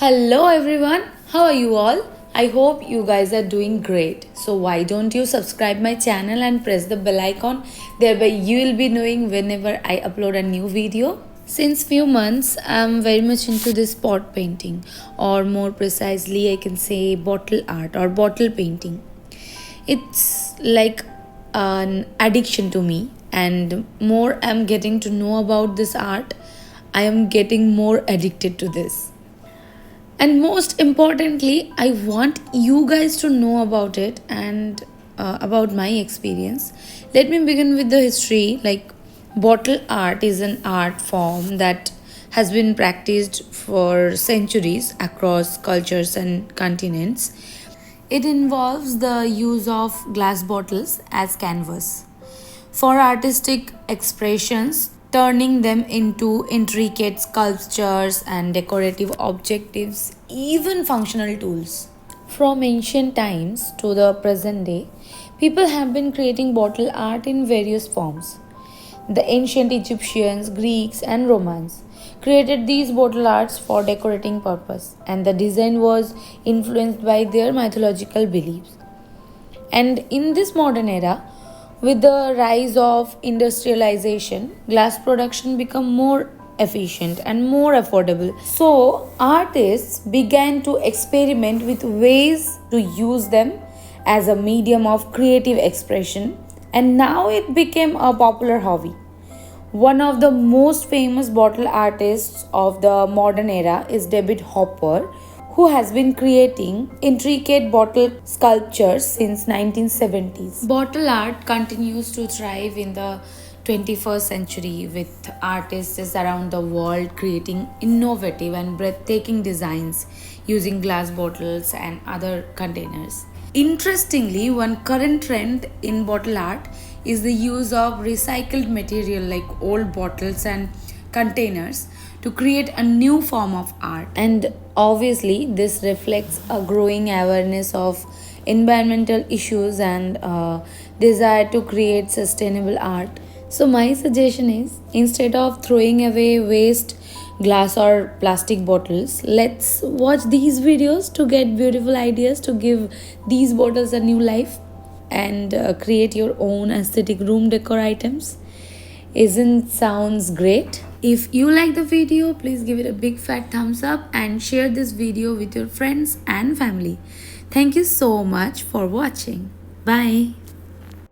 Hello everyone, how are you all? I hope you guys are doing great. So why don't you subscribe my channel and press the bell icon, thereby you will be knowing whenever I upload a new video. Since few months I'm very much into this pot painting, or more precisely I can say bottle art or bottle painting. It's like an addiction to me, and more I'm getting to know about this art, I am getting more addicted to this. And most importantly, I want you guys to know about it and about my experience. Let me begin with the history. Like, bottle art is an art form that has been practiced for centuries across cultures and continents. It involves the use of glass bottles as canvas for artistic expressions, turning them into intricate sculptures and decorative objectives, even functional tools. From ancient times to the present day, people have been creating bottle art in various forms. The ancient Egyptians, Greeks, and Romans created these bottle arts for decorating purpose, and the design was influenced by their mythological beliefs. And in this modern era, with the rise of industrialization, glass production became more efficient and more affordable. So, artists began to experiment with ways to use them as a medium of creative expression, and now it became a popular hobby. One of the most famous bottle artists of the modern era is David Hopper, who has been creating intricate bottle sculptures since 1970s. Bottle art continues to thrive in the 21st century, with artists around the world creating innovative and breathtaking designs using glass bottles and other containers. Interestingly, one current trend in bottle art is the use of recycled material like old bottles and containers to create a new form of art. And obviously, this reflects a growing awareness of environmental issues and desire to create sustainable art. So, my suggestion is, instead of throwing away waste glass or plastic bottles, let's watch these videos to get beautiful ideas to give these bottles a new life and create your own aesthetic room decor items. Isn't sounds great? If you like the video, please give it a big fat thumbs up and share this video with your friends and family. Thank you so much for watching. Bye.